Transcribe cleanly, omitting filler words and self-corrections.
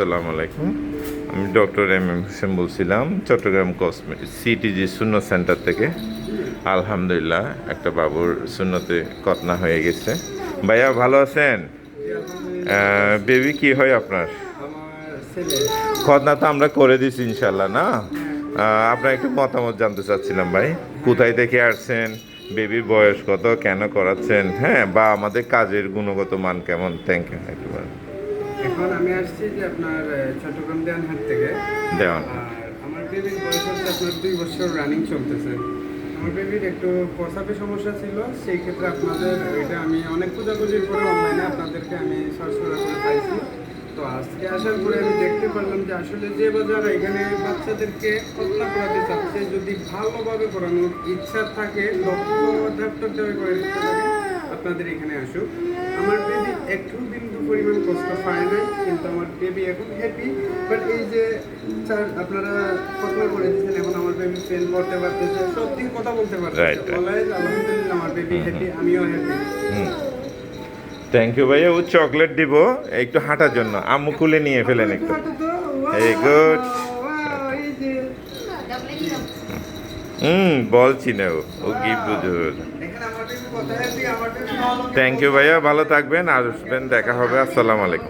আসসালামু আলাইকুম। আমি ডক্টর এম হোসেন বলছিলাম চট্টগ্রাম সিটিজি শূন্য সেন্টার থেকে। আলহামদুলিল্লাহ একটা বাবুর শূন্যতে খতনা হয়ে গেছে। ভাইয়া ভালো আছেন? বেবি কি হয় আপনার? খতনা তো আমরা করে দিছি ইনশাল্লাহ না। আপনার একটু মতামত জানতে চাচ্ছিলাম ভাই, কোথায় থেকে আসছেন, বেবির বয়স কত, কেন করাচ্ছেন, হ্যাঁ, বা আমাদের কাজের গুণগত মান কেমন? থ্যাংক ইউ একেবারে। এখন আমি আসছি যে আপনার চট্টগ্রাম দেওয়ানহাট থেকে। দেওয়ান। আর আমার বেবির বয়স হচ্ছে আপনার 2 বছর রানিং চলতেছে। আমার বেবির একটু প্রস্রাবের সমস্যা ছিল, সেই ক্ষেত্রে আপনাদের এটা আমি অনেক খোঁজাখুঁজির পরে অনলাইনে আপনাদেরকে আমি সার্চ করে পাইছি। তো আজকে আসার পরে আমি দেখতে পারলাম যে আসলে যে বাজার এখানে বাচ্চাদেরকে খতনা করাতে চাচ্ছে, যদি ভালোভাবে করানোর ইচ্ছা থাকে, ডক্টর দেওয়া করে দিতে থাকে, আপনাদের এখানে আসুক। আমার বেবি একটু বিন্দু পরিমাণ কষ্ট পায় না, কিন্তু আমার বেবি এখন হ্যাপি। বাট এই যে স্যার আপনারা খতনা করে দিচ্ছেন, এখন আমার বেবি পেন করতে পারতেছে, সত্যি কথা বলতে পারতেছে, বলাই আলহামদুলিল্লাহ আমার বেবি হ্যাপি, আমিও হ্যাপি। থ্যাংক ইউ ভাইয়া। ও চকলেট দিব একটু হাঁটার জন্য, আম্মু কুলে নিয়ে ফেলেন একটু। এই গুড। বলছি না, ও গিফট বুঝে। থ্যাংক ইউ ভাইয়া, ভালো থাকবেন, আসবেন, দেখা হবে। আসসালামু আলাইকুম।